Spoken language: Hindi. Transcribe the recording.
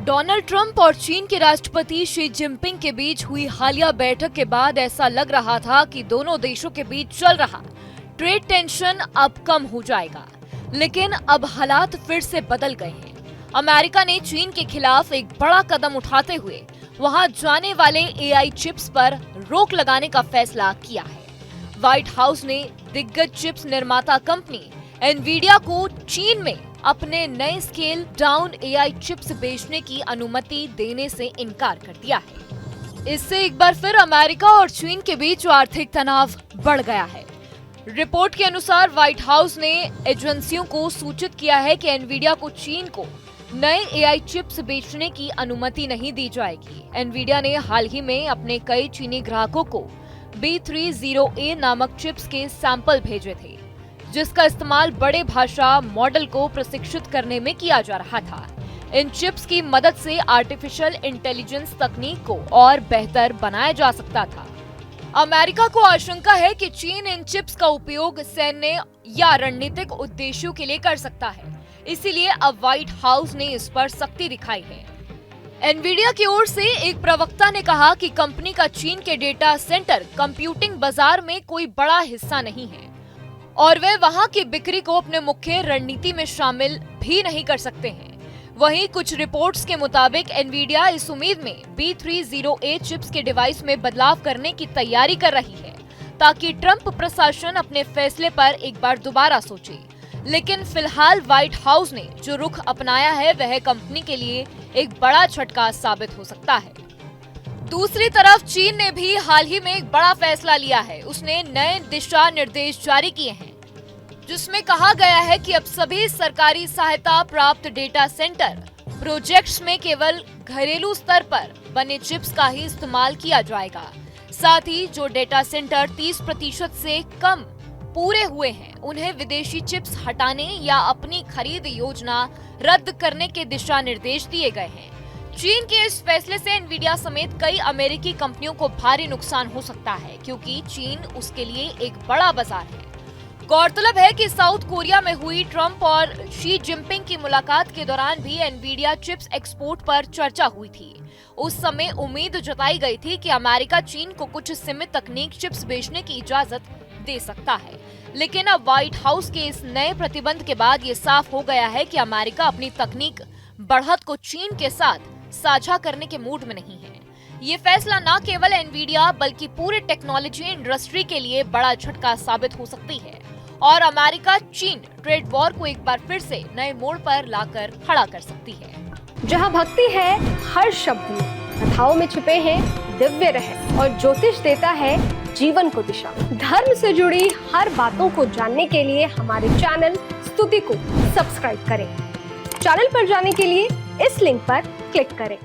डोनाल्ड ट्रंप और चीन के राष्ट्रपति शी जिनपिंग के बीच हुई हालिया बैठक के बाद ऐसा लग रहा था कि दोनों देशों के बीच चल रहा ट्रेड टेंशन अब कम हो जाएगा, लेकिन अब हालात फिर से बदल गए हैं। अमेरिका ने चीन के खिलाफ एक बड़ा कदम उठाते हुए वहां जाने वाले एआई चिप्स पर रोक लगाने का फैसला किया है। व्हाइट हाउस ने दिग्गज चिप्स निर्माता कंपनी एनवीडिया को चीन में अपने नए स्केल डाउन एआई चिप्स बेचने की अनुमति देने से इनकार कर दिया है। इससे एक बार फिर अमेरिका और चीन के बीच आर्थिक तनाव बढ़ गया है। रिपोर्ट के अनुसार व्हाइट हाउस ने एजेंसियों को सूचित किया है कि एनवीडिया को चीन को नए एआई चिप्स बेचने की अनुमति नहीं दी जाएगी। एनवीडिया ने हाल ही में अपने कई चीनी ग्राहकों को B30A नामक चिप्स के सैंपल भेजे थे, जिसका इस्तेमाल बड़े भाषा मॉडल को प्रशिक्षित करने में किया जा रहा था। इन चिप्स की मदद से आर्टिफिशियल इंटेलिजेंस तकनीक को और बेहतर बनाया जा सकता था। अमेरिका को आशंका है कि चीन इन चिप्स का उपयोग सैन्य या रणनीतिक उद्देश्यों के लिए कर सकता है, इसीलिए अब व्हाइट हाउस ने इस पर सख्ती दिखाई है। एनवीडिया की ओर से एक प्रवक्ता ने कहा कि कंपनी का चीन के डेटा सेंटर कंप्यूटिंग बाजार में कोई बड़ा हिस्सा नहीं है और वे वहां की बिक्री को अपने मुख्य रणनीति में शामिल भी नहीं कर सकते हैं। वहीं कुछ रिपोर्ट्स के मुताबिक एनवीडिया इस उम्मीद में B30A चिप्स के डिवाइस में बदलाव करने की तैयारी कर रही है ताकि ट्रंप प्रशासन अपने फैसले पर एक बार दोबारा सोचे। लेकिन फिलहाल व्हाइट हाउस ने जो रुख अपनाया है वह कंपनी के लिए एक बड़ा झटका साबित हो सकता है। दूसरी तरफ चीन ने भी हाल ही में एक बड़ा फैसला लिया है। उसने नए दिशा निर्देश जारी किए हैं, जिसमें कहा गया है कि अब सभी सरकारी सहायता प्राप्त डेटा सेंटर प्रोजेक्ट्स में केवल घरेलू स्तर पर बने चिप्स का ही इस्तेमाल किया जाएगा। साथ ही जो डेटा सेंटर 30% से कम पूरे हुए हैं, उन्हें विदेशी चिप्स हटाने या अपनी खरीद योजना रद्द करने के दिशा निर्देश दिए गए हैं। चीन के इस फैसले से एनवीडिया समेत कई अमेरिकी कंपनियों को भारी नुकसान हो सकता है, क्योंकि चीन उसके लिए एक बड़ा बाजार है। गौरतलब है कि साउथ कोरिया में हुई ट्रंप और शी जिनपिंग की मुलाकात के दौरान भी एनवीडिया चिप्स एक्सपोर्ट पर चर्चा हुई थी। उस समय उम्मीद जताई गई थी कि अमेरिका चीन को कुछ सीमित तकनीक चिप्स बेचने की इजाजत दे सकता है, लेकिन अब व्हाइट हाउस के इस नए प्रतिबंध के बाद ये साफ हो गया है कि अमेरिका अपनी तकनीक बढ़त को चीन के साथ साझा करने के मूड में नहीं है। ये फैसला न केवल एनवीडिया बल्कि पूरे टेक्नोलॉजी इंडस्ट्री के लिए बड़ा झटका साबित हो सकती है और अमेरिका चीन ट्रेड वॉर को एक बार फिर से नए मोड़ पर लाकर खड़ा कर सकती है। जहाँ भक्ति है हर शब्द में, कथाओं में छुपे हैं दिव्य रहस्य और ज्योतिष देता है जीवन को दिशा। धर्म से जुड़ी हर बातों को जानने के लिए हमारे चैनल स्तुति को सब्सक्राइब करें। चैनल पर जाने के लिए इस लिंक पर क्लिक करें।